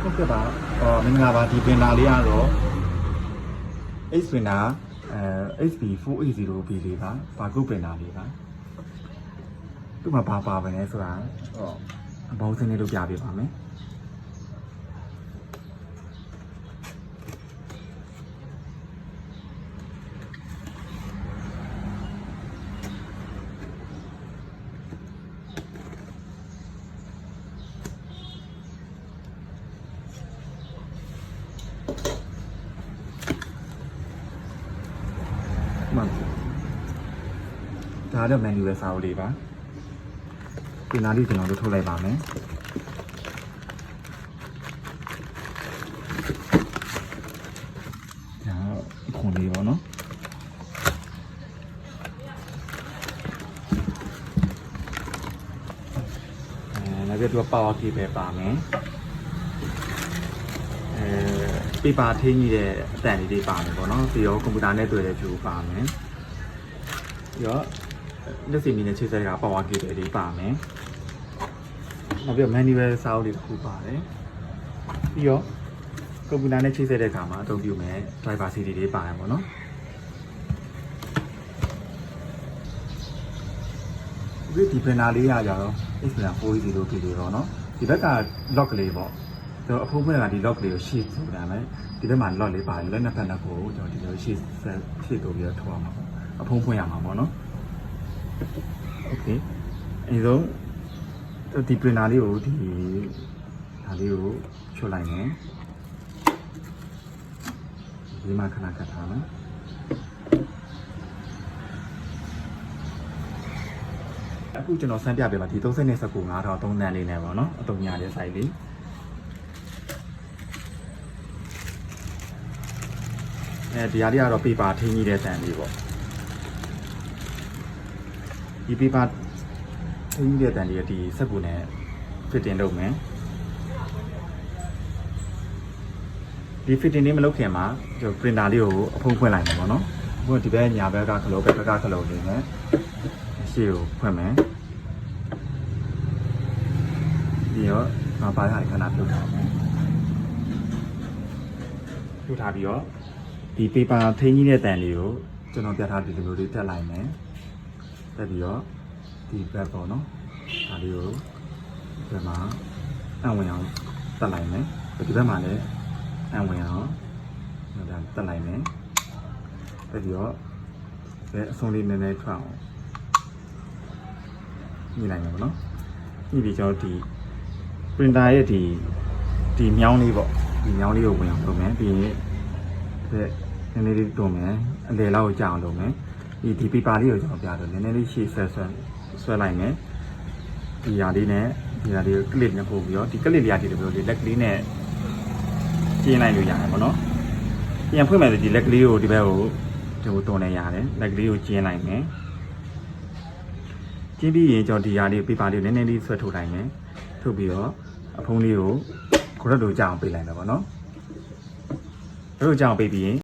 ဟုတ်ကဲ့ပါမင်္ဂလာပါဒီပင်နာလေးကတော့ H ပင်နာHB480B လေးပါဘာကုတ်ပင်နာလေးပါသူ့မှာဘာပါပဲလဲဆိုတာအပေါင်းစင်းလေးလို့ပြပေးပါမယ်ဒါတော့ menu ပဲစာအုပ်လေးပါဒီနားလေးကျွန်တော်တို့ထုတ်လိုက်ပါမယ်ဒါခွန်လေးပေါ့နော်နောက်ပြီးတော့ power key ပဲပါမယ်paper ထင်းကြီးတဲ့အတန်လေးတွေပါမယ်ပေါ့နော်ပြီးတော့ကွန်ပျူတာနဲ့တွေ့တဲ့ဖြူပါမယ်ပြီးတော့လက်စီမီနဲ့ချိတ်ဆက်က power key တွေပါမယ်နောက်ပြီးတော့ manual စာအုပ်တွေတစ်ခုပါတယ်ပြီးတော့ကွန်ပျူတာနဲ့ချိတ်ဆက်တဲ့အခါမှာအသုံးပြုမယ် driver CD တွေပါတယ်ပေါ့နော်ဒီ printer လေးရကြတော့ H480B လေးပေါ့နော်ဒီဘက်က lock ကလေးပေါ့အဖုံးဖွင့်ကဒီ lock လေးကိုရှေ့ဆိုတာမယ်ဒီဘက်မှာ lock လေးပါတယ်လက်နှစ်ဖက်နှစ်ကိုကျွန်တော်ဒီလိုရှေ့တိုးပြီးတော့ထုတ်အောင်ပါပေါ့အဖုံးဖွင့်ရမှာပေါ့နော်โอเคအဲဒါဒီ printer လေးကိုဒါလေးကိုချွတ်လိုက်မယ်ဒီမှာခဏကတ်ထားမယ်အခုကျွန်တော်စမ်းပြပေးပါဒီ30နဲ့19 9000 3တန်းလေးနဲ့ပေါ့နော်အတုံညာတဲ့ site လေးဒီဟာလေးကတော့ paper ထင်းကြီးတဲ့တန်လေးပေါ့ဒီ paper ထင်းကြီးတဲ့တန်လေးကဒီစက်ကူနဲ့ fitting လုပ်မယ်ဒီ fitting လေးမလုပ်ခင်မှာကျွန်တော် printer လေးကိုအဖုံးဖွင့်လိုက်မယ်ပေါ့နော်အခုဒီဘက်ညာဘက်ကခလုံးဘက်ကခလုံးလေးနဲ့ရှေ့ကိုဖွင့်မယ်ဒီရောဘာသာခဏပြုတ်ထားမယ်ပြုတ်ထားပြီးတော့ဒီ paper ထင်းကြီးတဲ့တန်လေးကိုကျွန်တော်ပြထားဒီလိုလေးတက်လိုက်မယ်တက်ပြီးတော့ဒီဘက်ပေါ့နော်ဒါလေးကိုဒီမှာအဝင်အောင်တက်လိုက်မယ်ဒီဘက်မှာလည်းအဝင်အောင်ဒါတက်လိုက်မယ်တက်ပြီးတော့အဆုံးလေးနည်းနည်းထွက်အောင်ညှိလိုက်မယ်ပေါ့နော်ညှိပြီးကျွန်တော်ဒီ printer ရဲ့ဒီမြောင်းလေးပေါ့ဒီမြောင်းလေးကိုဝင်အောင်လုပ်မယ်ပြီးရင်နည်းနည်းလေးတွန်းမယ်အလယ်လောက်ကိုကြာအောင်လုပ်မယ်ဒီ paper လေးကိုကျွန်တော်ပြတော့နည်းနည်းလေးရှေ့ဆွဲလိုက်မယ်ဒီဟာလေးနဲ့ဒီဟာလေးကို clip နဲ့ပို့ပြီးတော့ဒီ clip လေးရာဒီလိုမျိုးလက်ကလေးနဲ့ကျင်းလိုက်လို့ရတယ်ပေါ့နော်ပြန်ဖွင့်မယ်ဆိုဒီလက်ကလေးကိုဒီဘက်ကိုတွန်းနေရတယ်လက်ကလေးကိုကျင်းလိုက်မယ်ကျင်းပြီးရင်ကျွန်တော်ဒီဟာလေး paper လေးကိုနည်းနည်းလေးဆွဲထုတ်လိုက်မယ်ထုတ်ပြီးတော့အဖုံးလေးကိုခရက်တို့ကြာအောင်ပေးလိုက်မယ်ပေါ့နော်ခရက်တို့ကြာအောင်ပေးပြီးရင်